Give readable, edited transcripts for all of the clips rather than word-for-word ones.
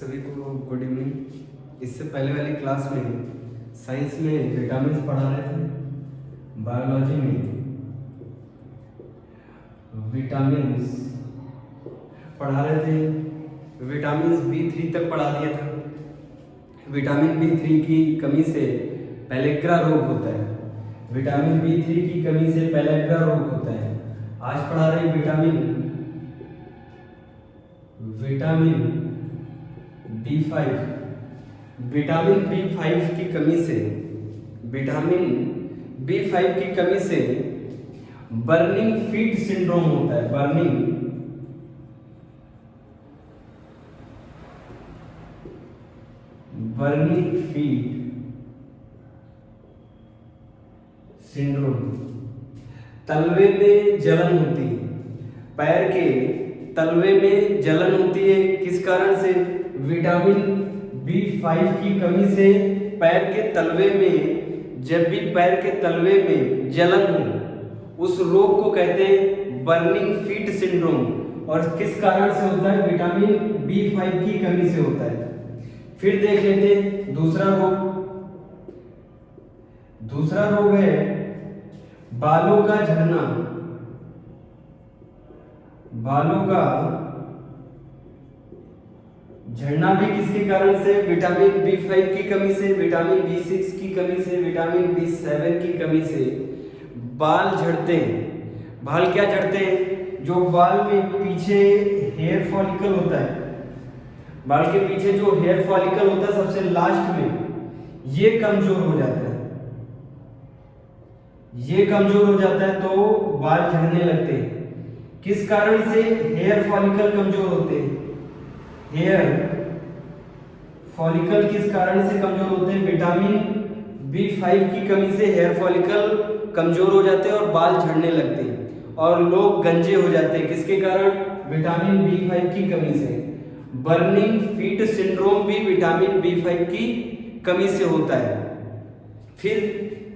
सभी को good evening. इससे पहले वाली क्लास में साइंस में विटामिन पढ़ा रहे थे, बायोलॉजी में विटामिन्स पढ़ा रहे थे। विटामिन B3 तक पढ़ा दिया था। विटामिन B3 की कमी से पेलेग्रा रोग होता है। विटामिन B3 की कमी से पेलेग्रा रोग होता है। आज पढ़ा रहे विटामिन B5। विटामिन B5 की कमी से बर्निंग फीट सिंड्रोम होता है। Burning feet syndrome. तलवे में जलन होती है, पैर के तलवे में जलन होती है। किस कारण से? विटामिन B5 की कमी से पैर के तलवे में, जब भी पैर के तलवे में जलन हो, उस रोग को कहते हैं बर्निंग फीट सिंड्रोम। और किस कारण से होता है? विटामिन B5 की कमी से होता है। फिर देख लेते हैं दूसरा रोग है बालों का झड़ना। बालों का झड़ना भी किसके कारण से? विटामिन B5 की कमी से, विटामिन B6 की कमी से, विटामिन B7 की कमी से बाल झड़ते हैं। बाल क्या झड़ते हैं? जो बाल में पीछे हेयर फॉलिकल होता है, बाल के पीछे जो हेयर फॉलिकल होता है सबसे लास्ट में, ये कमजोर हो जाता है। ये कमजोर हो जाता है तो बाल झड़ने लगते हैं। किस कारण से हेयर फॉलिकल कमजोर होते हैं? हेयर फॉलिकल किस कारण से कमजोर होते हैं? विटामिन B5 की कमी से हेयर फॉलिकल कमजोर हो जाते हैं और बाल झड़ने लगते हैं और लोग गंजे हो जाते हैं। किसके कारण? विटामिन B5 की कमी से। बर्निंग फीट सिंड्रोम भी विटामिन B5 की कमी से होता है। फिर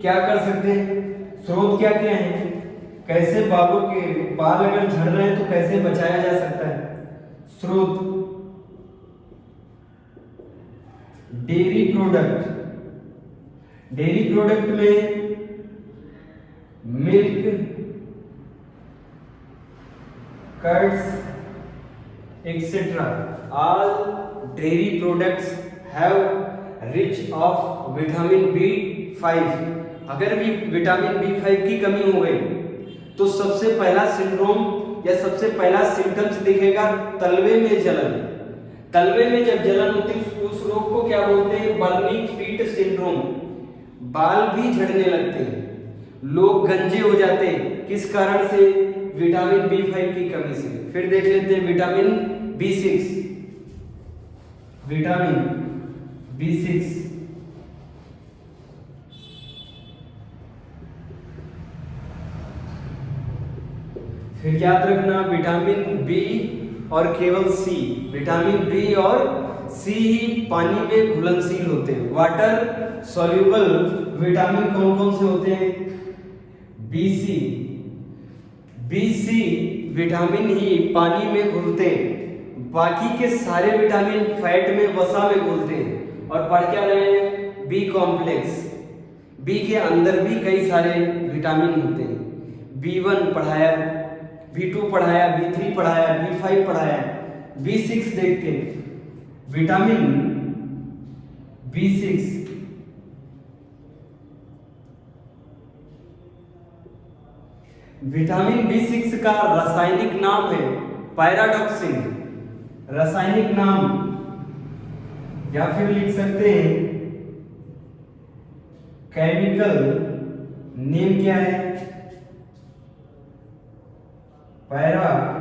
क्या कर सकते हैं? स्रोत क्या क्या है? कैसे बालों के बाल अगर झड़ रहे हैं तो कैसे बचाया जा सकता है? स्रोत डेयरी प्रोडक्ट में milk, curds etc. All dairy products have rich of vitamin B5. अगर भी विटामिन B5 की कमी हो गई तो सबसे पहला सिंड्रोम या सबसे पहला सिम्टम्स दिखेगा तलवे में जलन। तलवे में जब जलन होती है उस रोग को क्या बोलते हैं? Burning feet syndrome. बाल भी झड़ने लगते हैं, लोग गंजे हो जाते हैं। किस कारण से? विटामिन B5 की कमी से। फिर देख लेते हैं विटामिन B6। विटामिन B6 फिर याद रखना विटामिन B और केवल C। विटामिन B और C ही पानी में घुलनशील होते हैं। वाटर सॉल्युबल विटामिन कौन कौन से होते हैं? BC विटामिन ही पानी में घुलते हैं। बाकी के सारे विटामिन फैट में, वसा में घुलते हैं। और पढ़ क्या रहे हैं? B complex. B के अंदर भी कई सारे विटामिन होते हैं। B1 पढ़ाया, B2 पढ़ाया, B3 पढ़ाया, B5 पढ़ाया, B6 देखते हैं। विटामिन B6 विटामिन B6 का रासायनिक नाम है पैराडॉक्सिन। रासायनिक नाम या फिर लिख सकते हैं केमिकल नेम क्या है? पैराडॉक्सिन।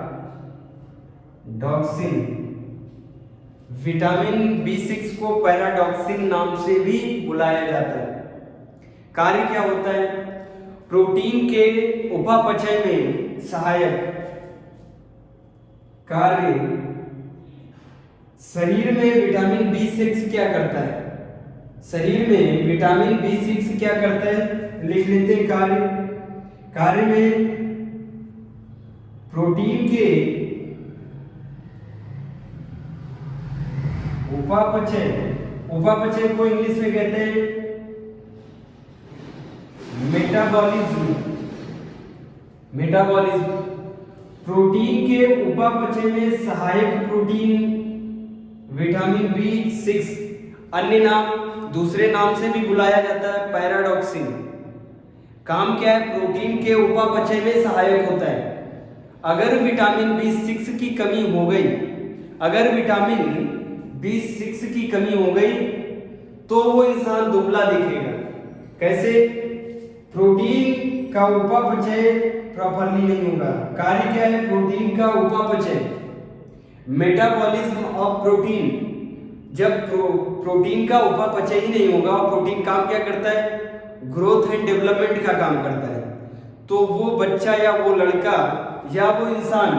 विटामिन B6 को पैराडॉक्सिन नाम से भी बुलाया जाता है। कार्य क्या होता है? प्रोटीन के उपापचय में सहायक कार्य। शरीर में विटामिन B6 क्या करता है? शरीर में विटामिन B6 क्या करता है? लिख लेते हैं कार्य में प्रोटीन के उपापचय, उपापचय को इंग्लिश में कहते हैं मेटाबॉलिज्म। मेटाबॉलिज्म प्रोटीन के उपापचय में सहायक प्रोटीन विटामिन B6, अन्य नाम दूसरे नाम से भी बुलाया जाता है पैराडॉक्सिन। काम क्या है? प्रोटीन के उपापचय में सहायक होता है। अगर विटामिन B6 की कमी हो गई, अगर विटामिन B6 की कमी हो गई तो वो इंसान दुबला दिखेगा। कैसे? प्रोटीन का उपापचय प्रॉपरली नहीं होगा। कार्य क्या है प्रोटीन का उपापचय? Metabolism of protein. जब प्रोटीन का उपापचय ही नहीं होगा, प्रोटीन काम क्या करता है? ग्रोथ एंड डेवलपमेंट का काम करता है। तो वो बच्चा या वो लड़का या वो इंसान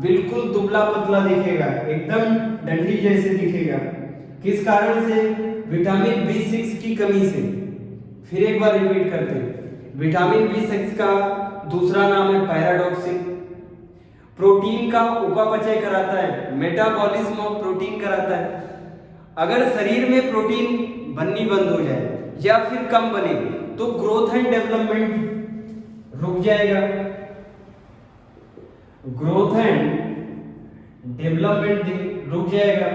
बिल्कुल दुबला पतला दिखेगा, एकदम डंडी जैसे दिखेगा। किस कारण से? विटामिन B6 की कमी से। फिर एक बार रिपीट करते हैं, विटामिन B6 का दूसरा नाम है पैराडॉक्सिन। प्रोटीन का उपापचय कराता है, मेटाबॉलिज्म ऑफ प्रोटीन कराता है। अगर शरीर में प्रोटीन बननी बंद हो जाए या फिर कम बने तो ग्रोथ एंड डेवलपमेंट रुक जाएगा। ग्रोथ एंड डेवलपमेंट रुक जाएगा।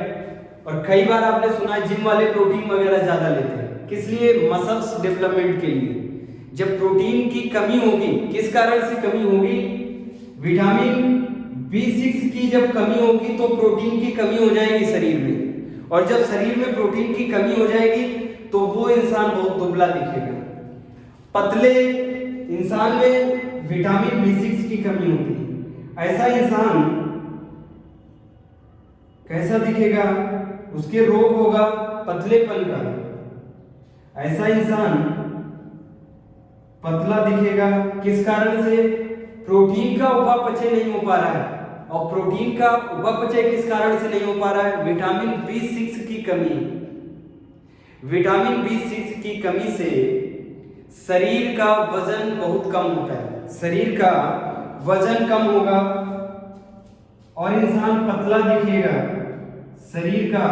और कई बार आपने सुना है जिम वाले प्रोटीन वगैरह ज्यादा लेते हैं, किस लिए? मसल्स डेवलपमेंट के लिए। जब प्रोटीन की कमी होगी, किस कारण से कमी होगी? विटामिन B6 की जब कमी होगी तो प्रोटीन की कमी हो जाएगी शरीर में, और जब शरीर में प्रोटीन की कमी हो जाएगी तो वो इंसान बहुत दुबला दिखेगा। पतले इंसान में विटामिन B6 की कमी होती है, ऐसा इंसान कैसा दिखेगा? उसके रोग होगा पतलेपन का। ऐसा इंसान पतला दिखेगा। किस कारण से? प्रोटीन का उपापचय नहीं हो पा रहा है। और प्रोटीन का उपापचय किस कारण से नहीं हो पा रहा है? विटामिन B6 की कमी। विटामिन B6 की कमी से शरीर का वजन बहुत कम होता है। शरीर का वजन कम होगा और इंसान पतला दिखेगा। शरीर का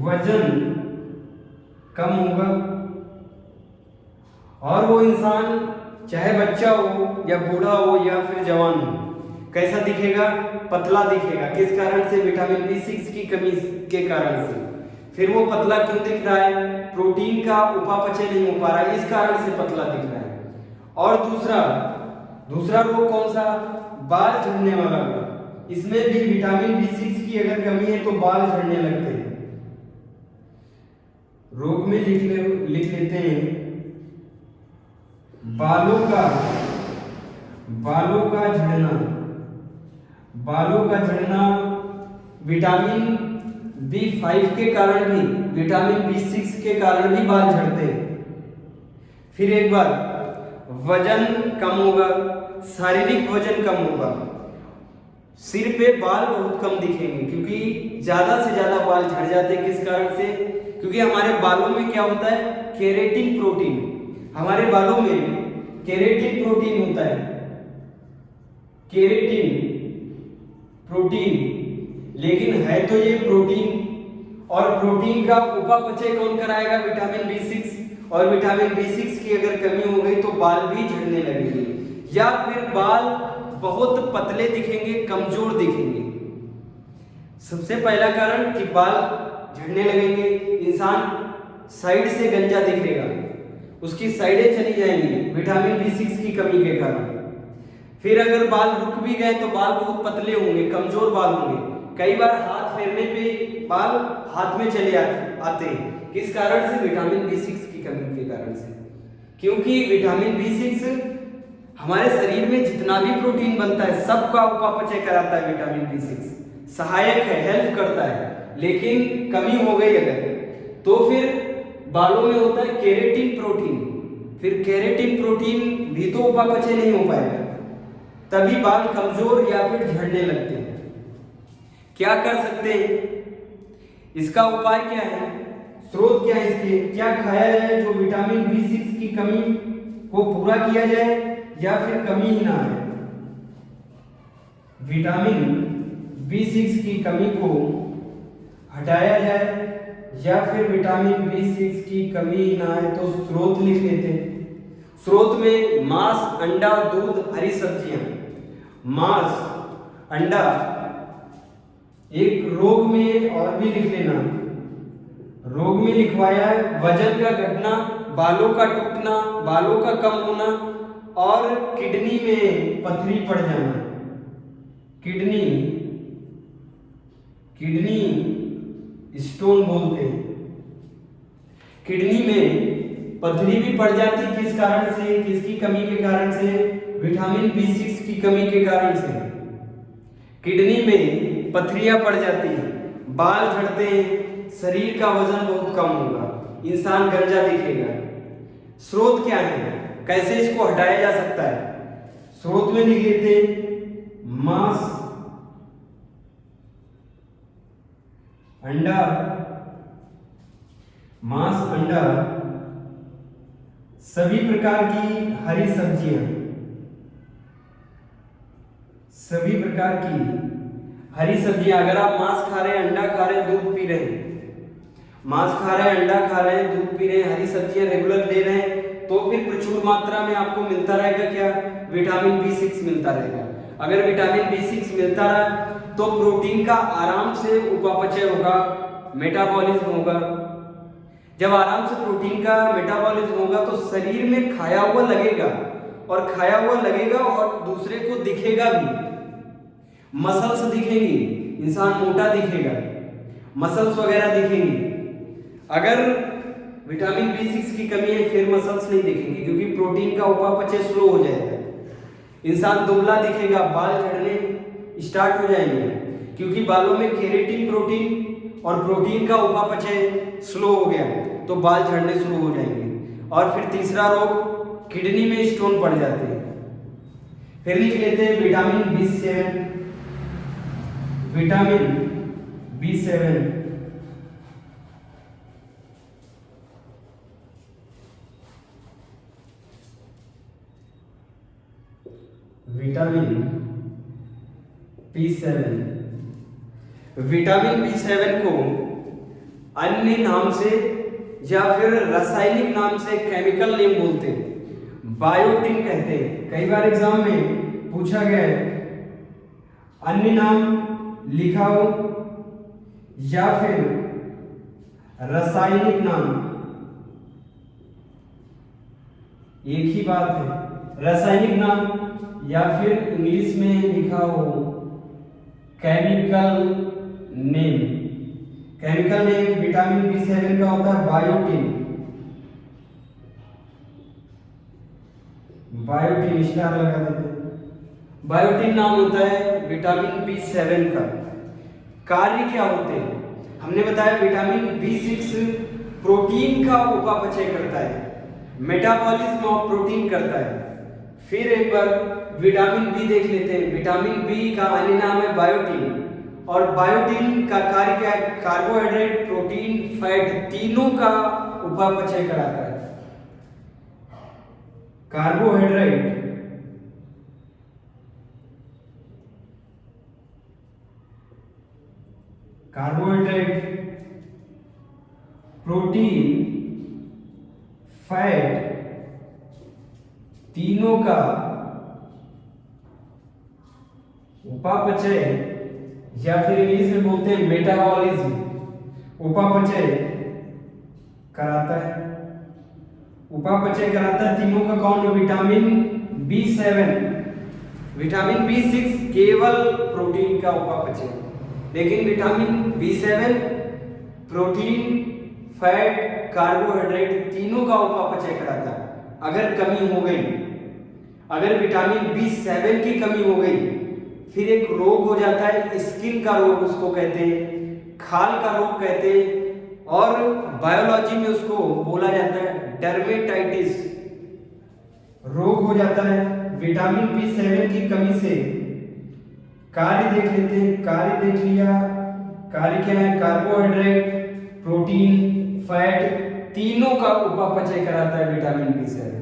वजन कम होगा और वो इंसान चाहे बच्चा हो या बूढ़ा हो या फिर जवान हो, कैसा दिखेगा? पतला दिखेगा। किस कारण से? विटामिन B6 की कमी के कारण से। फिर वो पतला क्यों दिख रहा है? प्रोटीन का उपापचय नहीं हो पा रहा है, इस कारण से पतला दिख रहा है। और दूसरा रोग कौन सा? बाल झड़ने वाला रोग। इसमें भी विटामिन B6 की अगर कमी है तो बाल झड़ने लगते हैं। रोग में लिख लेते हैं बालों का झड़ना। बालों का झड़ना विटामिन B5 के कारण भी, विटामिन B6 के कारण भी बाल झड़ते हैं। फिर एक बार वजन कम होगा, शारीरिक वजन कम होगा। सिर पे बाल बहुत कम दिखेंगे क्योंकि ज्यादा से ज्यादा बाल झड़ जाते हैं। किस कारण से? क्योंकि हमारे बालों में क्या होता है? Keratin protein. हमारे बालों में केराटिन प्रोटीन होता है। केराटिन प्रोटीन, लेकिन है तो ये प्रोटीन, और प्रोटीन का उपापचय कौन कराएगा? Vitamin B6। और विटामिन B6 की अगर कमी हो गई तो बाल भी झड़ने लगेंगे या फिर बाल बहुत पतले दिखेंगे, कमजोर दिखेंगे। सबसे पहला कारण कि बाल झड़ने लगेंगे, इंसान साइड से गंजा दिखेगा, उसकी साइडें चली जाएंगी विटामिन B6 की कमी के कारण। फिर अगर बाल रुक भी गए तो बाल बहुत पतले होंगे, कमजोर बाल होंगे। कई बार हाथ फेरने पे बाल हाथ में चले आते हैं। किस कारण से? विटामिन B6 की कमी के कारण से। क्योंकि विटामिन B6 हमारे शरीर में जितना भी प्रोटीन बनता है सबका उपापचय कराता है। विटामिन B6 सहायक है, हेल्प करता है। लेकिन कमी हो गई अगर, तो फिर बालों में होता है केराटिन प्रोटीन। फिर केराटिन प्रोटीन भी तो उपापचय नहीं हो पाएगा, तभी बाल कमजोर या फिर झड़ने लगते हैं। क्या कर सकते हैं? इसका उपाय क्या है? स्रोत क्या है इसके? क्या खाया जाए जो विटामिन B6 की कमी को पूरा किया जाए या फिर कमी ही ना आए? विटामिन B6 की कमी को हटाया जाए, या फिर विटामिन B6 की कमी ना आए तो स्रोत लिख लेते हैं। स्रोत में मांस, अंडा, दूध, हरी सब्जियां। मांस, अंडा, एक रोग में और भी लिख लेना, रोग में लिखवाया है वजन का घटना, बालों का टूटना, बालों का कम होना और किडनी में पथरी पड़ जाना। किडनी स्टोन बोलते हैं। किडनी में पथरी भी पड़ जाती, किस कारण से, किसकी कमी के कारण से, विटामिन B6 की कमी के कारण से किडनी में पथरियां पड़ जाती हैं, बाल झड़ते हैं, शरीर का वजन बहुत कम होगा, इंसान गंजा दिखेगा। स्रोत क्या है, कैसे इसको हटाया जा सकता है? स्रोत में लिख लेते हैं मांस, अंडा, मांस, अंडा, सभी प्रकार की हरी सब्जियां, सभी प्रकार की हरी सब्जियां। अगर आप मांस खा रहे हैं, अंडा खा रहे हैं, दूध पी रहे हैं, मांस खा रहे हैं, अंडा खा रहे हैं, दूध पी रहे हैं, हरी सब्जियां रेगुलर ले रहे हैं, तो फिर प्रचुर मात्रा में आपको मिलता रहेगा क्या, विटामिन B6 मिलता रहेगा। अगर विटामिन B6 मिलता रहा तो प्रोटीन का आराम से उपापचय होगा, मेटाबॉलिज्म होगा। जब आराम से प्रोटीन का मेटाबॉलिज्म होगा तो शरीर में खाया हुआ लगेगा, और खाया हुआ लगेगा और दूसरे को दिखेगा भी, मसल्स दिखेंगी, इंसान मोटा दिखेगा, मसल्स वगैरह दिखेंगी। अगर विटामिन B6 की कमी है फिर मसल्स नहीं दिखेंगी, क्योंकि प्रोटीन का उपापचय स्लो हो जाएगा, इंसान दुबला दिखेगा, बाल झड़ने स्टार्ट हो जाएंगे, क्योंकि बालों में केराटिन प्रोटीन और प्रोटीन का उपापचय स्लो हो गया तो बाल झड़ने शुरू हो जाएंगे। और फिर तीसरा रोग, किडनी में स्टोन पड़ जाते हैं। फिर लिख लेते हैं vitamin B7, vitamin B7, vitamin B7। Vitamin B7 को अन्य नाम से या फिर रासायनिक नाम से, केमिकल नेम बोलते हैं, बायोटिन कहते हैं। कई बार एग्जाम में पूछा गया है, अन्य नाम लिखा हो या फिर रासायनिक नाम, एक ही बात है, रासायनिक नाम या फिर इंग्लिश में लिखा हो chemical name. Chemical name vitamin B7 का होता है बायोटिन, बायोटिन स्टार लगा देते हैं। बायोटिन नाम होता है विटामिन B7 का। कार्य क्या होते हैं हमने बताया, विटामिन B6 प्रोटीन का उपापचय करता है, मेटाबॉलिज्म ऑफ प्रोटीन करता है। फिर एक बार विटामिन बी देख लेते हैं। विटामिन बी का अन्य नाम है बायोटिन, और बायोटिन का कार्य क्या है, कार्बोहाइड्रेट, प्रोटीन, फैट तीनों का उपापचय कराता है। कार्बोहाइड्रेट, प्रोटीन, फैट तीनों का उपापचय या फिर इंग्लिश में बोलते हैं मेटाबॉलिज्म, उपापचय कराता है। उपापचय कराता है तीनों का कौन? Vitamin B7। विटामिन B6 केवल प्रोटीन का उपापचय, लेकिन vitamin B7 protein, fat, carbohydrate तीनों का उपापचय कराता है। अगर कमी हो गई, अगर विटामिन B7 की कमी हो गई, फिर एक रोग हो जाता है, स्किन का रोग उसको कहते हैं, खाल का रोग कहते हैं, और बायोलॉजी में उसको बोला जाता है डर्मेटाइटिस रोग हो जाता है विटामिन B7 की कमी से। कार्य देख लेते हैं, कार्य देख लिया। कार्य क्या है? कार्बोहाइड्रेट, प्रोटीन, फैट तीनों का उपापचय कराता है विटामिन B7।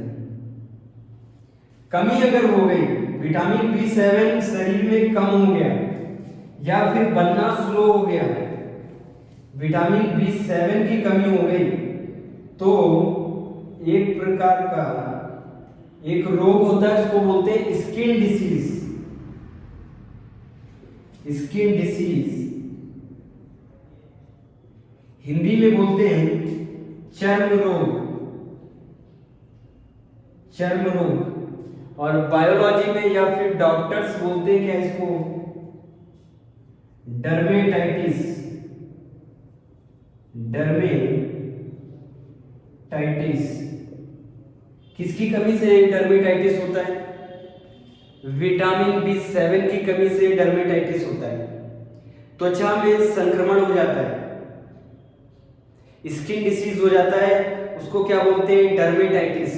कमी अगर हो गई, विटामिन B7 शरीर में कम हो गया या फिर बनना स्लो हो गया, विटामिन B7 की कमी हो गई, तो एक प्रकार का एक रोग होता है, उसको बोलते हैं skin disease. Skin disease Hindi में बोलते हैं चर्म रोग। चर्म रोग, और बायोलॉजी में या फिर डॉक्टर्स बोलते हैं क्या इसको, डर्मेटाइटिस। डर्मेटाइटिस किसकी कमी से डर्मेटाइटिस होता है? विटामिन B7 की कमी से डर्मेटाइटिस होता है। त्वचा में संक्रमण हो जाता है, स्किन डिसीज हो जाता है, उसको क्या बोलते हैं? डर्मेटाइटिस,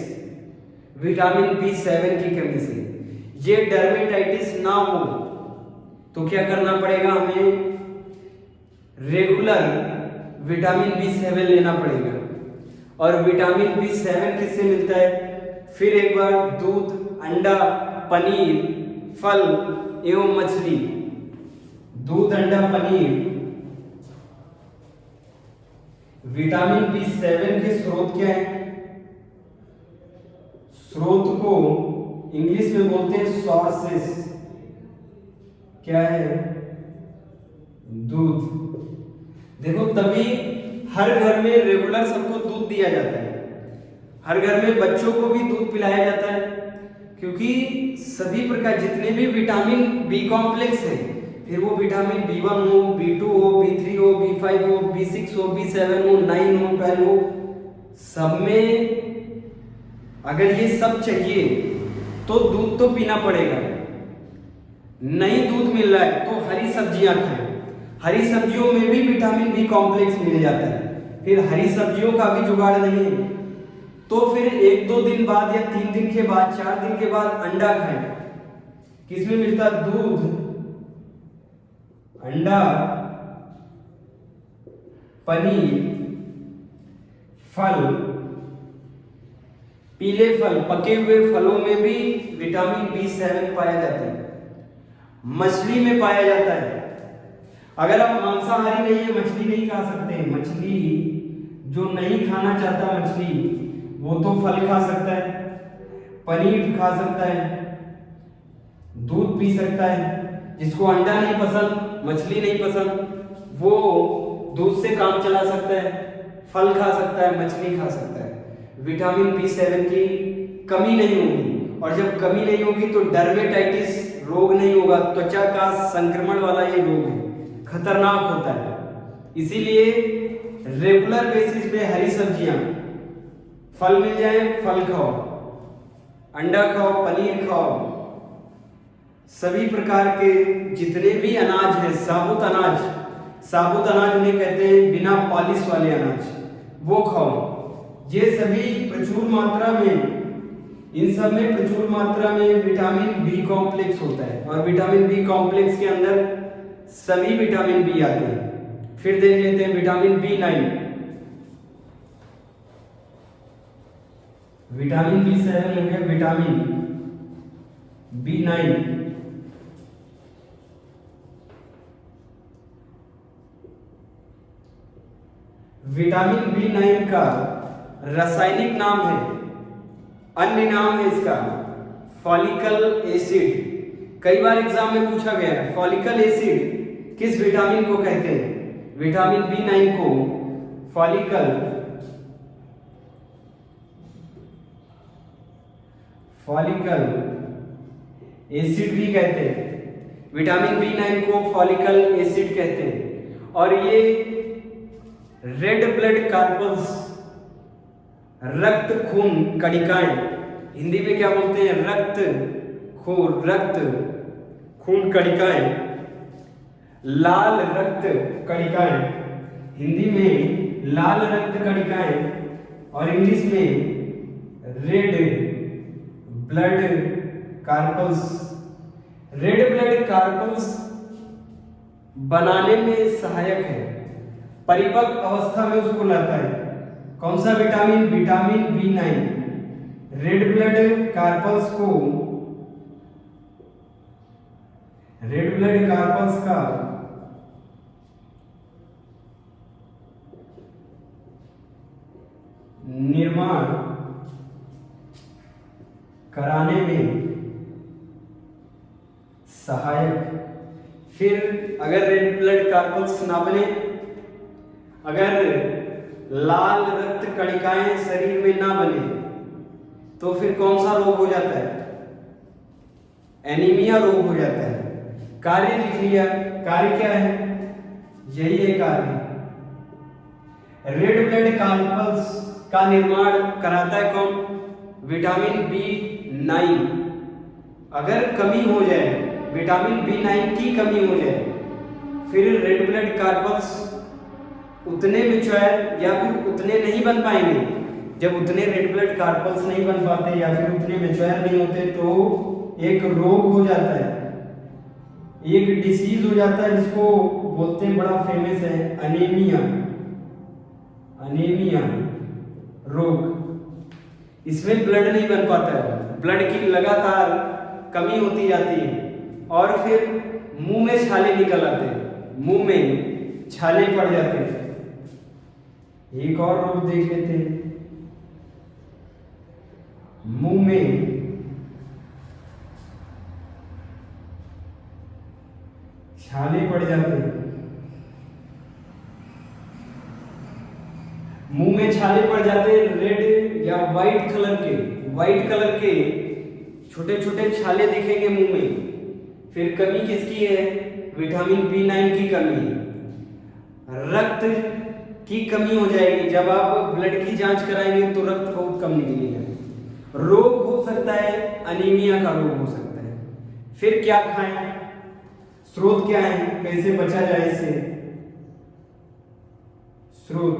विटामिन B7 की कमी से। ये डर्मेटाइटिस ना हो तो क्या करना पड़ेगा हमें? रेगुलर विटामिन B7 लेना पड़ेगा। और विटामिन B7 किससे मिलता है? फिर एक बार दूध, अंडा, पनीर, फल एवं मछली। दूध, अंडा, पनीर। विटामिन B7 के स्रोत क्या है? स्रोत को इंग्लिश में बोलते हैं सोर्सेस। क्या है? दूध। देखो, तभी हर घर में रेगुलर सबको दूध दिया जाता है, हर घर में बच्चों को भी दूध पिलाया जाता है, क्योंकि सभी प्रकार जितने भी विटामिन B कॉम्प्लेक्स है, फिर वो विटामिन B1 हो, B2 हो, B3 हो, B5 हो, B6 हो, B7 हो, 9 हो, 12 हो, सब में अगर ये सब चाहिए तो दूध तो पीना पड़ेगा। नहीं दूध मिल रहा है तो हरी सब्जियां खाएं। हरी सब्जियों में भी विटामिन B कॉम्प्लेक्स मिल जाता है। फिर हरी सब्जियों का भी जुगाड़ नहीं है तो फिर 1-2 दिन बाद या 3 दिन के बाद, 4 दिन के बाद अंडा खाएं। किसमें मिलता? दूध, अंडा, पनीर, फल, पीले फल, पके हुए फलों में भी विटामिन B7 पाया जाता है। मछली में पाया जाता है। अगर आप मांसाहारी नहीं है, मछली नहीं खा सकते, मछली जो नहीं खाना चाहता मछली, वो तो फल खा सकता है, पनीर खा सकता है, दूध पी सकता है। जिसको अंडा नहीं पसंद, मछली नहीं पसंद, वो दूध से काम चला सकता है, फल खा सकता है, मछली खा सकता है। विटामिन B7 की कमी नहीं होगी, और जब कमी नहीं होगी तो डर्मेटाइटिस रोग नहीं होगा। त्वचा का संक्रमण वाला ये रोग है, खतरनाक होता है। इसीलिए रेगुलर बेसिस पे हरी सब्जियां, फल मिल जाए फल खाओ, अंडा खाओ, पनीर खाओ, सभी प्रकार के जितने भी अनाज है, साबुत अनाज, साबुत अनाज उन्हें कहते हैं बिना पॉलिश वाले अनाज, वो खाओ। ये सभी प्रचुर मात्रा में, इन सब में प्रचुर मात्रा में विटामिन B कॉम्प्लेक्स होता है, और विटामिन B कॉम्प्लेक्स के अंदर सभी विटामिन B आते हैं। फिर देख लेते हैं विटामिन B9। विटामिन B7 हो गया, विटामिन B9। विटामिन B9 का रासायनिक नाम है, अन्य नाम है इसका फॉलिकल एसिड। कई बार एग्जाम में पूछा गया है, फॉलिकल एसिड किस विटामिन को कहते हैं? विटामिन B9 को फॉलिकल एसिड भी कहते हैं। विटामिन B9 को फॉलिकल एसिड कहते हैं। और ये रेड ब्लड कार्पल्स, रक्त खून कणिकाएं, हिंदी में क्या बोलते हैं? रक्त खून कणिकाएं, लाल रक्त कणिकाएं, हिंदी में लाल रक्त कणिकाएं, और इंग्लिश में red blood carpals. Red blood carpals बनाने में सहायक है, परिपक्व अवस्था में उसको लाता है। कौन सा vitamin? Vitamin B9 red blood carpals को, रेड ब्लड कार्पल्स का निर्माण कराने में सहायक। फिर अगर रेड ब्लड कार्पल्स ना बने, अगर लाल रक्त कणिकाएं शरीर में ना बने, तो फिर कौन सा रोग हो जाता है? एनीमिया रोग हो जाता है। कार्य लिख लिया, कार्य क्या है? यही है कार्य। रेड ब्लड कार्पल्स का निर्माण कराता है कौन? Vitamin B9। अगर कमी हो जाए, विटामिन B9 की कमी हो जाए, फिर रेड ब्लड कार्पल्स उतने मैच्योर या फिर उतने नहीं बन पाएंगे। जब उतने रेड ब्लड कार्पल्स नहीं बन पाते या फिर उतने मैच्योर नहीं होते, तो एक रोग हो जाता है, एक डिसीज हो जाता है जिसको बोलते हैं, बड़ा फेमस है, अनीमिया। अनीमिया रोग। इसमें ब्लड नहीं बन पाता है, ब्लड की लगातार कमी होती जाती है और फिर मुंह में छाले निकल आते हैं, मुंह में छाले पड़ जाते हैं। एक और रोग देख लेते हैं, मुंह में छाले पड़ जाते हैं। मुंह में छाले पड़ जाते हैं, रेड या व्हाइट कलर के छोटे छोटे छाले दिखेंगे मुंह में। फिर कमी किसकी है? विटामिन B9 की कमी है। रक्त की कमी हो जाएगी। जब आप ब्लड की जांच कराएंगे तो रक्त बहुत कम निकलेगा। रोग हो सकता है, अनीमिया का रोग हो सकता है। फिर क्या खाएं? स्रोत क्या है? कैसे बचा जाए इससे? स्रोत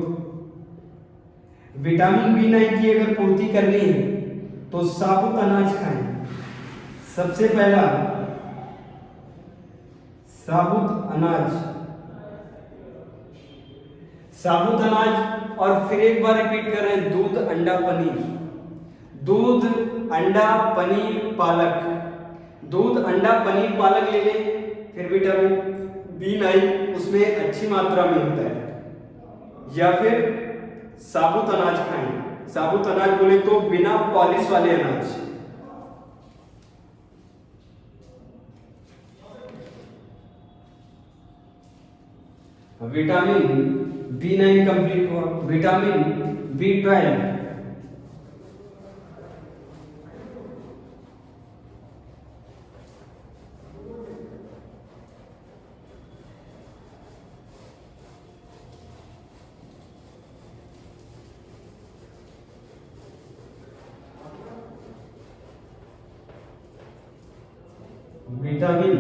विटामिन B9 की अगर पूर्ति करनी है तो साबुत अनाज खाएं। सबसे पहला साबुत अनाज, और फिर एक बार रिपीट कर रहे हैं, दूध, अंडा, पनीर। दूध, अंडा, पनीर, पालक। दूध, अंडा, पनीर, पालक ले लें, फिर विटामिन B9 उसमें अच्छी मात्रा में होता है। या फिर साबुत अनाज खाएं। साबुत अनाज बोले तो बिना पॉलिश वाले अनाज। विटामिन B9 कंप्लीट हुआ। विटामिन B12, विटामिन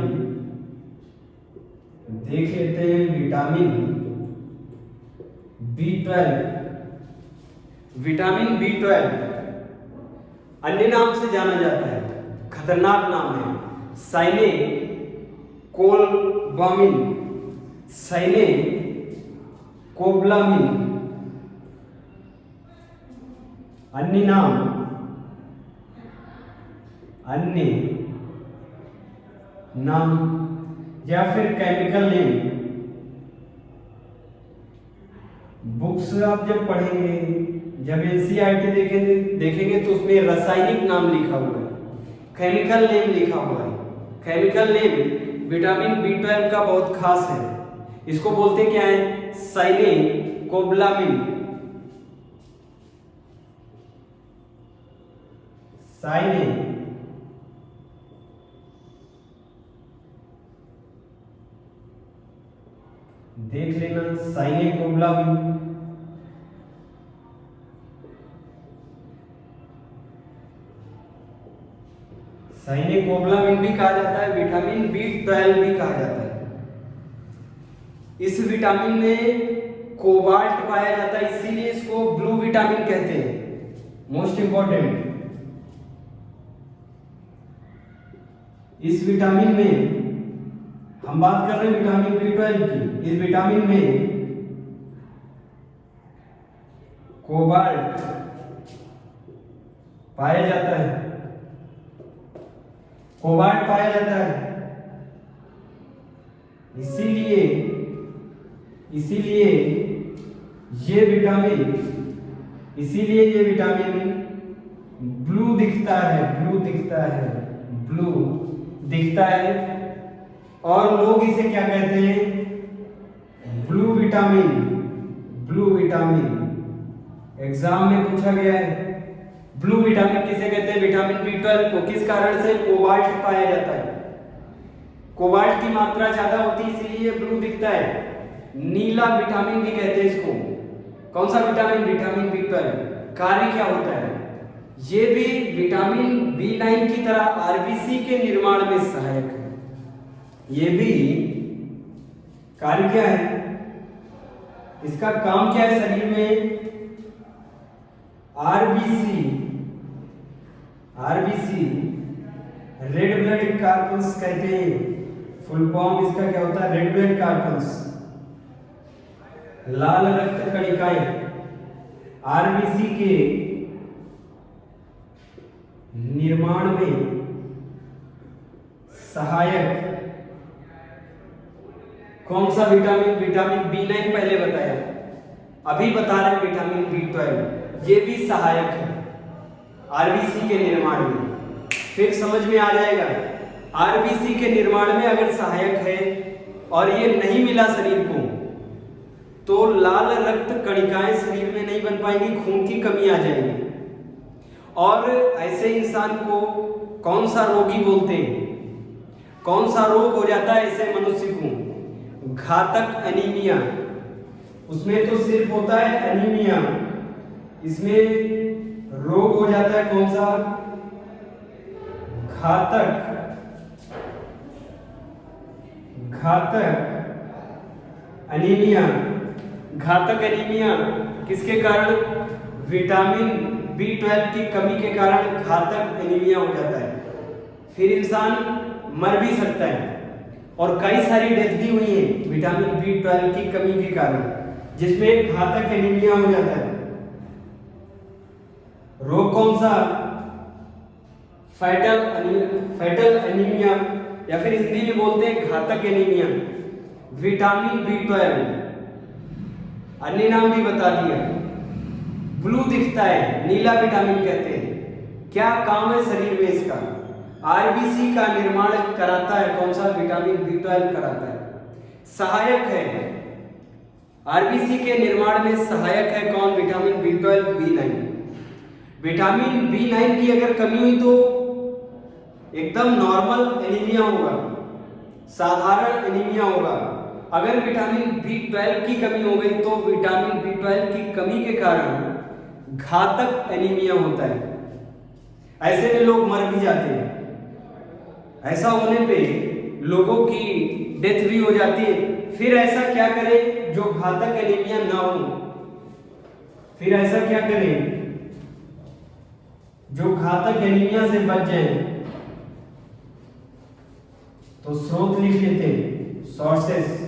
देख लेते हैं, विटामिन B12। विटामिन B12 अन्य नाम से जाना जाता है, खतरनाक नाम है, साइनेकोबालामिन। अन्य नाम या फिर केमिकल नेम। बुक्स आप जब पढ़ेंगे, जब NCERT देखेंगे तो उसमें रासायनिक नाम लिखा हुआ है, केमिकल नेम लिखा हुआ है। केमिकल नेम विटामिन B12 का बहुत खास है। इसको बोलते क्या है? साइनेकोबालामिन। देख लेना, साइनेकोबालामिन। साइनेकोबालामिन भी कहा जाता है, विटामिन B12 भी कहा जाता है। इस विटामिन में कोबाल्ट पाया जाता है, इसीलिए इसको ब्लू विटामिन कहते हैं। मोस्ट इंपॉर्टेंट, इस विटामिन में हम बात कर रहे हैं विटामिन B12 की। इस विटामिन में कोबाल्ट पाया जाता है, इसीलिए ये विटामिन इसीलिए ये विटामिन ब्लू दिखता है, ब्लू दिखता है। और लोग इसे क्या कहते हैं? Blue vitamin. एग्जाम में पूछा गया है ब्लू विटामिन किसे कहते हैं? विटामिन B12 को। किस कारण से? कोबाल्ट पाया जाता है, कोबाल्ट की मात्रा ज्यादा होती है इसीलिए ब्लू दिखता है। नीला विटामिन भी कहते हैं इसको। कौन सा विटामिन? Vitamin B12। कार्य क्या होता है? ये भी विटामिन B9 की तरह आरबीसी के निर्माण में सहायक है। ये भी कार्य क्या है? इसका काम क्या है शरीर में? आरबीसी रेड ब्लड कार्पल्स कहते हैं। फुल फॉर्म इसका क्या होता है? रेड ब्लड कार्पल्स, लाल रक्त कणिकाएं आरबीसी के निर्माण में सहायक। कौन सा विटामिन? विटामिन B9 पहले बताया, अभी बता रहे हैं विटामिन B12। ये भी सहायक है आरबीसी के निर्माण में। फिर समझ में आ जाएगा, आरबीसी के निर्माण में अगर सहायक है और ये नहीं मिला शरीर को तो लाल रक्त कणिकाएं शरीर में नहीं बन पाएंगी, खून की कमी आ जाएगी। और ऐसे इंसान को कौन सा रोगी बोलते हैं? कौन सा रोग हो जाता है ऐसे मनुष्य को? घातक एनीमिया। उसमें तो सिर्फ होता है एनीमिया, इसमें रोग हो जाता है कौन सा? घातक एनीमिया। घातक एनीमिया किसके कारण? विटामिन B12 की कमी के कारण घातक एनीमिया हो जाता है। फिर इंसान मर भी सकता है और कई सारी डेथ भी हुई है विटामिन B12 की कमी के कारण, जिसमें घातक एनीमिया हो जाता है। रोग कौन सा? फैटल एनीमिया, या फिर हिंदी में बोलते हैं घातक एनीमिया। विटामिन B12 अन्य नाम भी बता दिया। ब्लू दिखता है, नीला विटामिन कहते हैं। क्या काम है शरीर में इसका? आरबीसी का निर्माण कराता है। कौन सा? विटामिन B12 कराता है, सहायक है आरबीसी के निर्माण में सहायक है। कौन? Vitamin B12 B9। Vitamin B9 की अगर कमी हुई तो एकदम नॉर्मल एनीमिया होगा, साधारण एनीमिया होगा। अगर विटामिन B12 की कमी हो गई तो विटामिन B12 की कमी के कारण घातक एनीमिया होता है। ऐसे में लोग मर भी जाते हैं। ऐसा होने पे लोगों की डेथ भी हो जाती है। फिर ऐसा क्या करें जो घातक एनीमिया ना हो? फिर ऐसा क्या करें जो घातक एनीमिया से बच जाए? तो स्रोत लिख लेते हैं, सोर्सेस।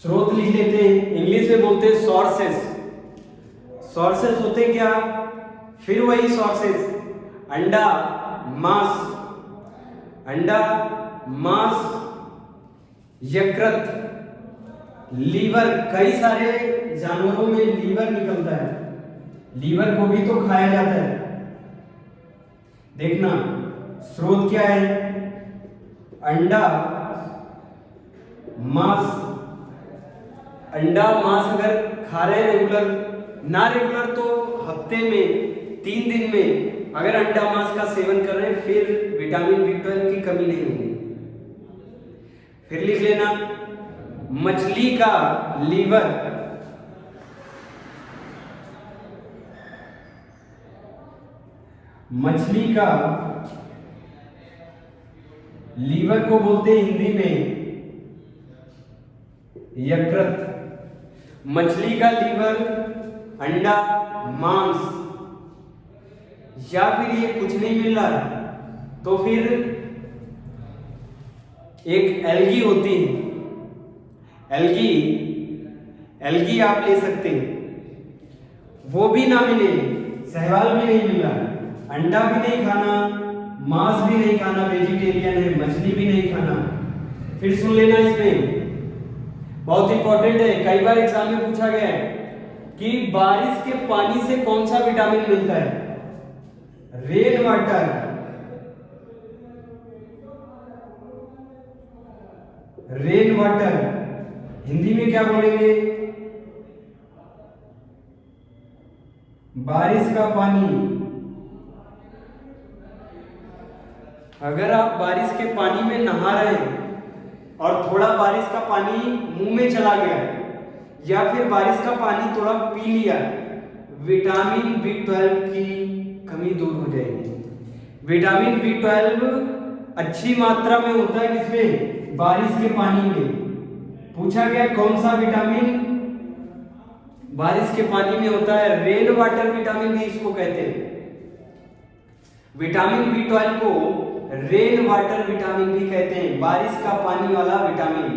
स्रोत लिख लेते हैं, इंग्लिश में बोलते हैं सोर्सेस। सोर्सेस होते क्या? फिर वही सोर्सेस, अंडा, मांस, यकृत, लीवर। कई सारे जानवरों में लीवर निकलता है, लीवर को भी तो खाया जाता है। देखना स्रोत क्या है? अंडा, मांस। अंडा मांस अगर खा रहे रेगुलर, ना रेगुलर तो हफ्ते में 3 दिन में अगर अंडा मांस का सेवन कर रहे हैं, फिर विटामिन B12 की कमी नहीं होगी। फिर लिख लेना मछली का लीवर, मछली का लीवर को बोलते हैं हिंदी में यकृत। मछली का लीवर, अंडा, मांस, या फिर ये कुछ नहीं मिल रहा तो फिर एक एल्गी होती है, एल्गी आप ले सकते हैं, वो भी ना मिले, सहवाल भी नहीं मिल रहा, अंडा भी नहीं खाना, मांस भी नहीं खाना, वेजिटेरियन है, मछली भी नहीं खाना। फिर सुन लेना, इसमें बहुत इंपॉर्टेंट है, कई बार एग्जाम में पूछा गया है कि बारिश के पानी से कौन सा विटामिन मिलता है? Rain water. Rain water Hindi में क्या बोलेंगे? बारिश का पानी। अगर आप बारिश के पानी में नहा रहे हैं और थोड़ा बारिश का पानी मुंह में चला गया या फिर बारिश का पानी थोड़ा पी लिया, विटामिन B12 की कमी दूर हो जाएगी। विटामिन B12 अच्छी मात्रा में होता है किसमें? बारिश के पानी में। पूछा गया कौन सा विटामिन बारिश के पानी में होता है? रेन वाटर विटामिन भी इसको कहते हैं। विटामिन B12 को रेन वाटर विटामिन भी कहते हैं, बारिश का पानी वाला विटामिन।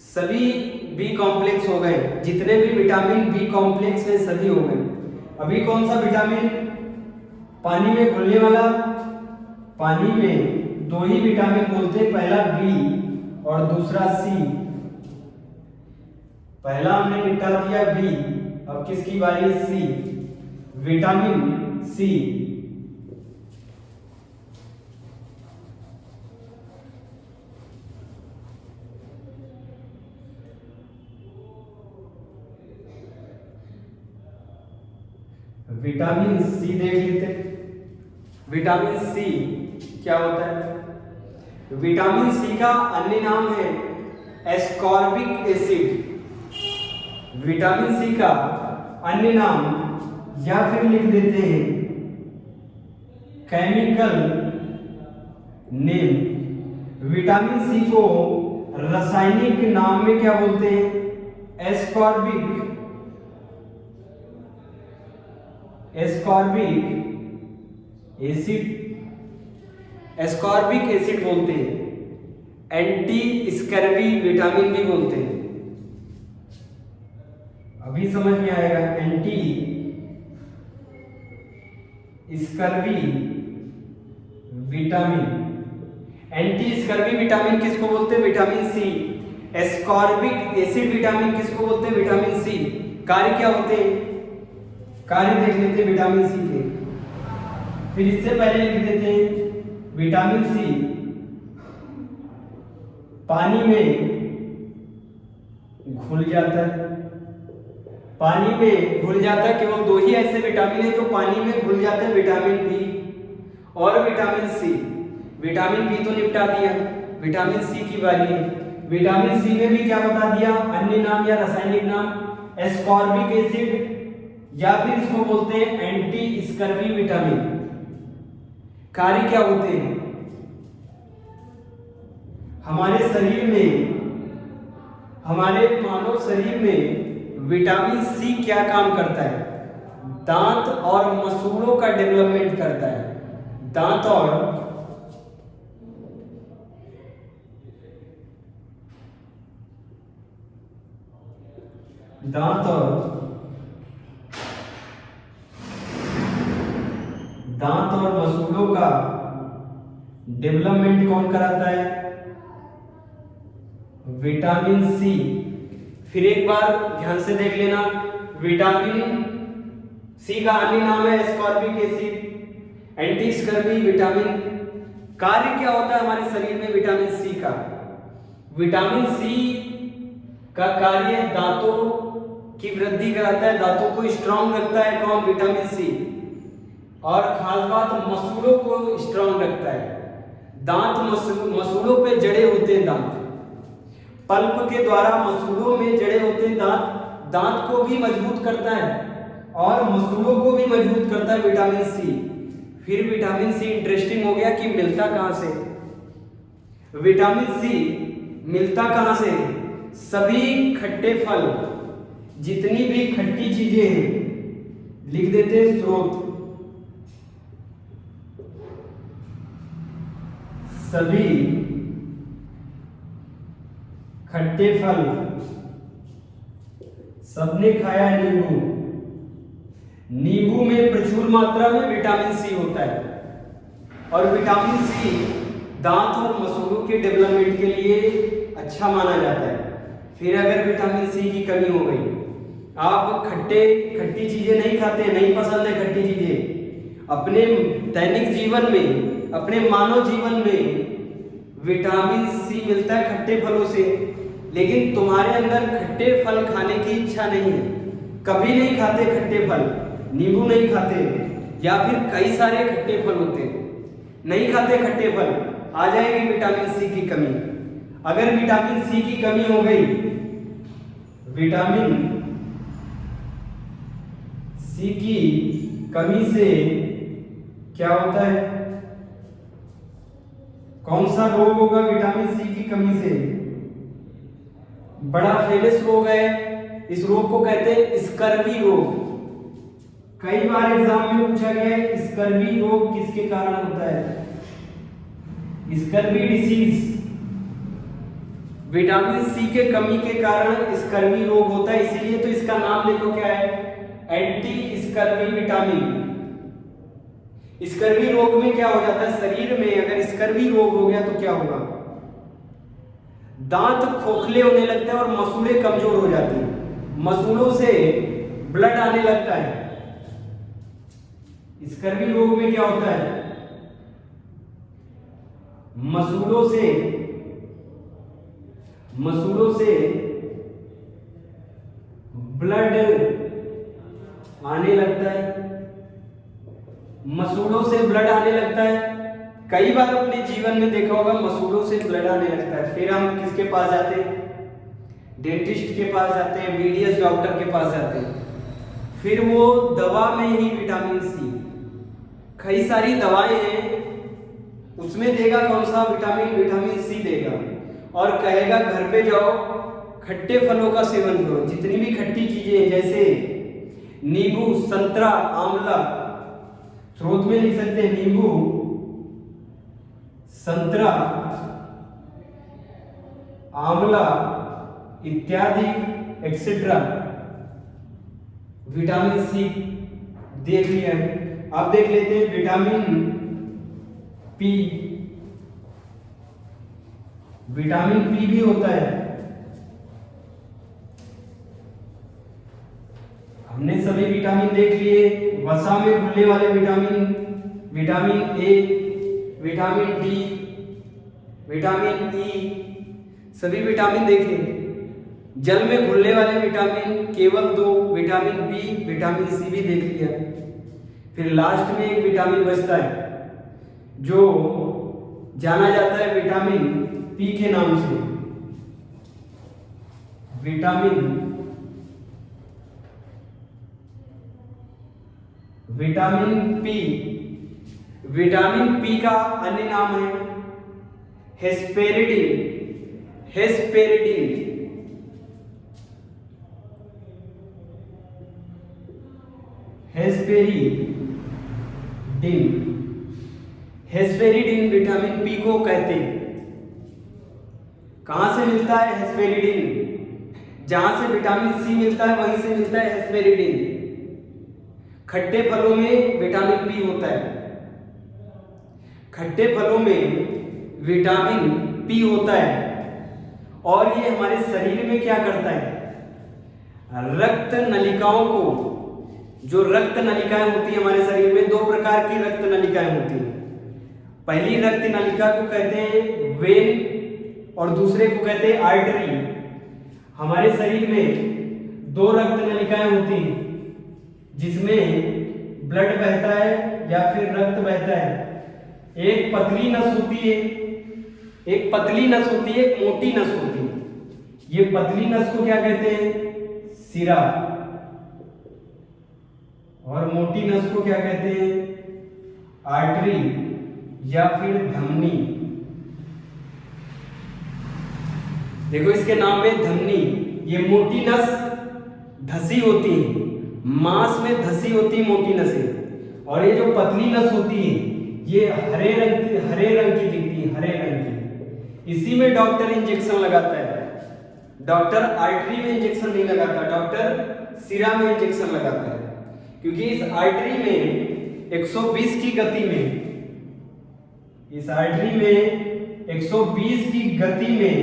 सभी बी कॉम्प्लेक्स हो गए, जितने भी विटामिन बी कॉम्प्लेक्स हैं सभी हो गए। अभी कौन सा विटामिन पानी में घुलने वाला? पानी में दो ही विटामिन बोलते हैं, पहला बी और दूसरा सी। पहला हमने निपटा दिया बी, अब किसकी बारी है? सी। Vitamin C. विटामिन सी देख लेते हैं। विटामिन सी क्या होता है? विटामिन सी का अन्य नाम है एस्कॉर्बिक एसिड। विटामिन सी का अन्य नाम या फिर लिख देते हैं केमिकल नेम। विटामिन सी को रासायनिक नाम में क्या बोलते हैं? Ascorbic acid. एस्कॉर्बिक एसिड बोलते हैं, एंटी स्कर्वी विटामिन भी बोलते हैं। अभी समझ में आएगा। Anti scurvy vitamin. Anti scurvy vitamin किसको बोलते हैं? Vitamin C. Ascorbic acid vitamin किसको बोलते हैं? Vitamin C. कार्य क्या होते हैं? कार्य देख लेते हैं विटामिन सी के। फिर इससे पहले लिख देते हैं विटामिन सी पानी में घुल जाता है। पानी में घुल जाता है, केवल दो ही ऐसे विटामिन है जो पानी में घुल जाते हैं, विटामिन बी और विटामिन सी। विटामिन बी तो निपटा दिया, विटामिन सी की बारी है। विटामिन सी में भी क्या बता दिया? अन्य नाम या रासायनिक नाम एस्कॉर्बिक एसिड, या फिर इसको बोलते हैं एंटी स्कर्वी विटामिन। कार्य क्या होते हैं? हमारे शरीर में, हमारे मानव शरीर में विटामिन सी क्या काम करता है? दांत और मसूड़ों का डेवलपमेंट करता है। दांत और मसूड़ों का डेवलपमेंट कौन कराता है? Vitamin C. फिर एक बार ध्यान से देख लेना, विटामिन सी का अन्य नाम है ascorbic acid, anti scurvy vitamin. कार्य क्या होता है हमारे शरीर में विटामिन सी का? विटामिन सी का कार्य दांतों की वृद्धि कराता है, दांतों को स्ट्रांग रखता है। कौन? Vitamin C. और खास बात मसूड़ों को स्ट्रांग रखता है। दांत मसूड़ों पे जड़े होते हैं, दांत पल्प के द्वारा मसूड़ों में जड़े होते हैं। दांत को भी मजबूत करता है और मसूड़ों को भी मजबूत करता है विटामिन सी। फिर विटामिन सी इंटरेस्टिंग हो गया कि मिलता कहां से? विटामिन सी मिलता कहां से? सभी खट्टे फल, जितनी भी खट्टी चीजें हैं, लिख देते हैं स्रोत। सभी खट्टे फल, सबने खाया नींबू। नींबू में प्रचुर मात्रा में विटामिन सी होता है और विटामिन सी दांत और मसूड़ों के डेवलपमेंट के लिए अच्छा माना जाता है। फिर अगर विटामिन सी की कमी हो गई, आप खट्टी चीजें नहीं खाते, नहीं पसंद है खट्टी चीजें, अपने दैनिक जीवन में, अपने मानव जीवन में विटामिन सी मिलता है खट्टे फलों से, लेकिन तुम्हारे अंदर खट्टे फल खाने की इच्छा नहीं है, कभी नहीं खाते खट्टे फल, नींबू नहीं खाते, या फिर कई सारे खट्टे फल होते हैं, नहीं खाते खट्टे फल, आ जाएगी विटामिन सी की कमी। अगर विटामिन सी की कमी हो गई, विटामिन सी की कमी से क्या होता है, कौन सा रोग होगा विटामिन सी की कमी से? बड़ा फेमस रोग है, इस रोग को कहते हैं स्कर्वी रोग। कई बार एग्जाम में पूछा गया है स्कर्वी रोग किसके कारण होता है? स्कर्वी डिसीज, विटामिन सी के कमी के कारण स्कर्वी रोग होता है, इसीलिए तो इसका नाम देखो क्या है, एंटी स्कर्वी विटामिन। स्कर्वी रोग में क्या हो जाता है, शरीर में अगर स्कर्वी रोग हो गया तो क्या होगा, दांत खोखले होने लगते हैं और मसूड़े कमजोर हो जाती हैं, मसूड़ों से ब्लड आने लगता है। स्कर्वी रोग में क्या होता है, मसूड़ों से ब्लड आने लगता है, मसूड़ों से ब्लड आने लगता है। कई बार अपने जीवन में देखा होगा मसूड़ों से ब्लड आने लगता है, फिर हम किसके पास जाते हैं, डेंटिस्ट के पास जाते हैं, बीडीएस डॉक्टर के पास जाते हैं, फिर वो दवा में ही विटामिन सी, कई सारी दवाएं हैं उसमें देगा कौन सा विटामिन सी देगा, और कहेगा घर पे जाओ खट्टे फलों का सेवन करो, जितनी भी खट्टी चीजें हैं जैसे नींबू, संतरा, आंवला, स्रोत में लिख सकते हैं नींबू, संतरा, आंवला इत्यादि एक्सेट्रा, विटामिन सी देख लिया। अब देख लेते हैं विटामिन पी। विटामिन पी भी होता है, हमने सभी विटामिन देख लिए, वसा में घुलने वाले vitamin, vitamin A, vitamin D, vitamin E, सभी विटामिन देखे। जल में घुलने वाले विटामिन केवल 2, विटामिन बी, विटामिन सी भी देख लिया। फिर लास्ट में एक विटामिन बचता है जो जाना जाता है विटामिन पी के नाम से, विटामिन पी। विटामिन पी का अन्य नाम है hesperidin, hesperidin. Hesperidin vitamin P को कहते हैं। कहां से मिलता है हेस्पेरिडिन? जहां से विटामिन सी मिलता है वहीं से मिलता है हेस्पेरिडिन। खट्टे फलों में विटामिन पी होता है, खट्टे फलों में विटामिन पी होता है, और ये हमारे शरीर में क्या करता है, रक्त नलिकाओं को, जो रक्त नलिकाएं होती है हमारे शरीर में, 2 प्रकार की रक्त नलिकाएं होती हैं। पहली रक्त नलिका को कहते हैं वेन और दूसरे को कहते हैं आर्टरी। हमारे शरीर में 2 रक्त नलिकाएं होती हैं जिसमें ब्लड बहता है या फिर रक्त बहता है। एक पतली नस होती है, एक पतली नस होती है, एक मोटी नस होती है। ये पतली नस को क्या कहते हैं, सिरा, और मोटी नस को क्या कहते हैं, आर्टरी या फिर धमनी। देखो इसके नाम में धमनी। ये मोटी नस धसी होती है, मांस में धसी होती है मोटी नसें, और ये जो पतली नस होती है ये हरे रंग की दिखती है, हरे रंग की। इसी में डॉक्टर इंजेक्शन लगाता है। डॉक्टर आर्टरी में इंजेक्शन नहीं लगाता, डॉक्टर सिरा में इंजेक्शन लगाता है, क्योंकि इस आर्टरी में 120 की गति में, इस आर्टरी में 120 की गति में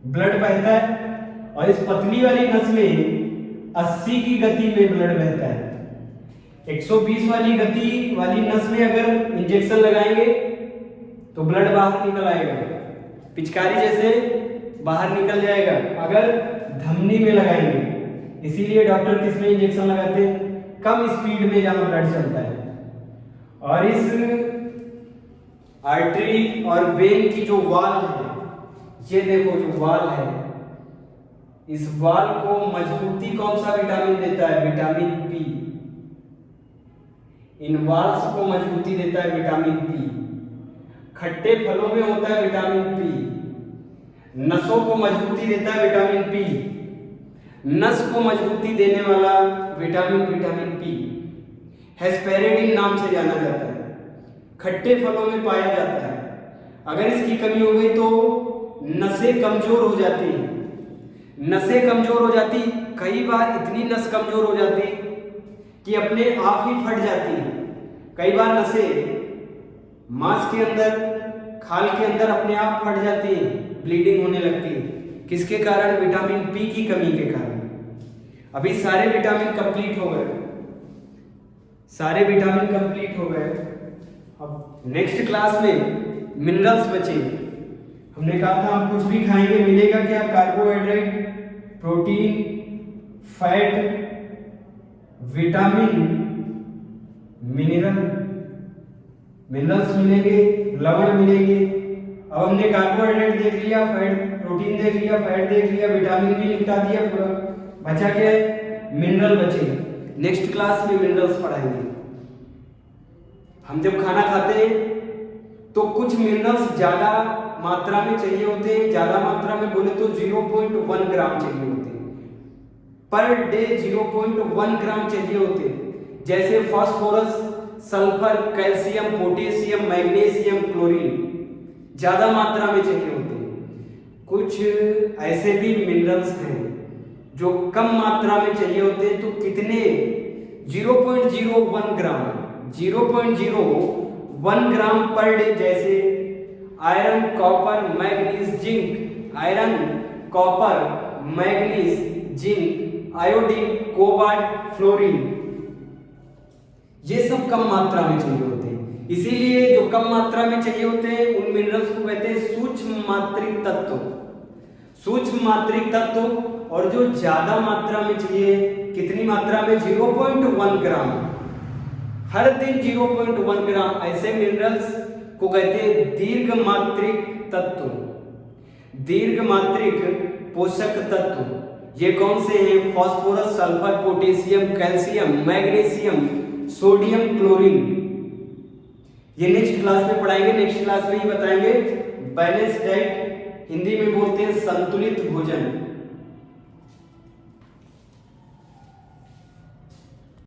ब्लड बहता है, और इस पतली वाली नस में 80 की गति में ब्लड बहता है। 120 वाली गति वाली नस में अगर इंजेक्शन लगाएंगे तो ब्लड बाहर निकल आएगा, पिचकारी जैसे बाहर निकल जाएगा। अगर धमनी में लगाएंगे, इसीलिए डॉक्टर किस में इंजेक्शन लगाते हैं? कम स्पीड में जहां ब्लड चलता है। और इस आर्टरी और वेन की जो वाल है, ये देखो जो वाल है, इस वाल को मजबूती कौन सा विटामिन देता है? Vitamin P. इन वाल्स को मजबूती देता है विटामिन पी। खट्टे फलों में होता है विटामिन पी। नसों को मजबूती देता है विटामिन पी। नस को मजबूती देने वाला विटामिन पी हेस्पेरेडिन नाम से जाना जाता है। खट्टे फलों में पाया जाता है। अगर इसकी कमी हो गई तो नसें कमजोर हो जाती हैं। नसें कमजोर हो जाती, कई बार इतनी नस कमजोर हो जाती कि अपने आप ही फट जाती है। कई बार नसें मांस के अंदर, खाल के अंदर अपने आप फट जाती है, ब्लीडिंग होने लगती है। किसके कारण? विटामिन पी की कमी के कारण। अभी सारे विटामिन कंप्लीट हो गए, सारे विटामिन कंप्लीट हो गए। अब नेक्स्ट क्लास में मिनरल्स बचेंगे। हमने कहा था हम कुछ भी खाएंगे मिलेगा क्या? Carbohydrate, protein, fat, vitamin, minerals मिलेंगे, लवण मिलेंगे। अब हमने कार्बोहाइड्रेट देख लिया, फैट, प्रोटीन देख लिया, फैट देख लिया, विटामिन भी निपटा दिया पूरा। बचा क्या है? मिनरल बचे। नेक्स्ट क्लास में मिनरल्स पढ़ाएंगे। हम जब खाना खाते हैं तो कुछ मिनरल्स ज्यादा मात्रा में चाहिए होते हैं। ज्यादा मात्रा में बोले तो 0.1 ग्राम चाहिए होते हैं पर डे। 0.1 ग्राम चाहिए होते हैं। जैसे phosphorus, sulphur, calcium, potassium, magnesium, chlorine ज्यादा मात्रा में चाहिए होते हैं। कुछ ऐसे भी मिनरल्स हैं जो कम मात्रा में चाहिए होते हैं। तो कितने? 0.01 ग्राम, 0.01 ग्राम पर डे। जैसे iron, copper, manganese, zinc, iron, copper, manganese, zinc, iodine, cobalt, fluorine, ये सब कम मात्रा में चाहिए होते हैं। इसीलिए जो कम मात्रा में चाहिए होते हैं उन मिनरल्स को कहते हैं सूक्ष्म मात्रिक तत्व। सूक्ष्म मात्रिक तत्व। और जो ज्यादा मात्रा में चाहिए, कितनी मात्रा में? 0.1 ग्राम हर दिन। 0.1 ग्राम ऐसे मिनरल्स को कहते हैं दीर्घ मात्रिक तत्व, दीर्घ मात्रिक पोषक तत्व। ये कौन से हैं? Phosphorus, sulphur, potassium, calcium, magnesium, sodium, chlorine. ये नेक्स्ट क्लास में पढ़ाएंगे। नेक्स्ट क्लास में ही बताएंगे बैलेंस डाइट, हिंदी में बोलते हैं संतुलित भोजन।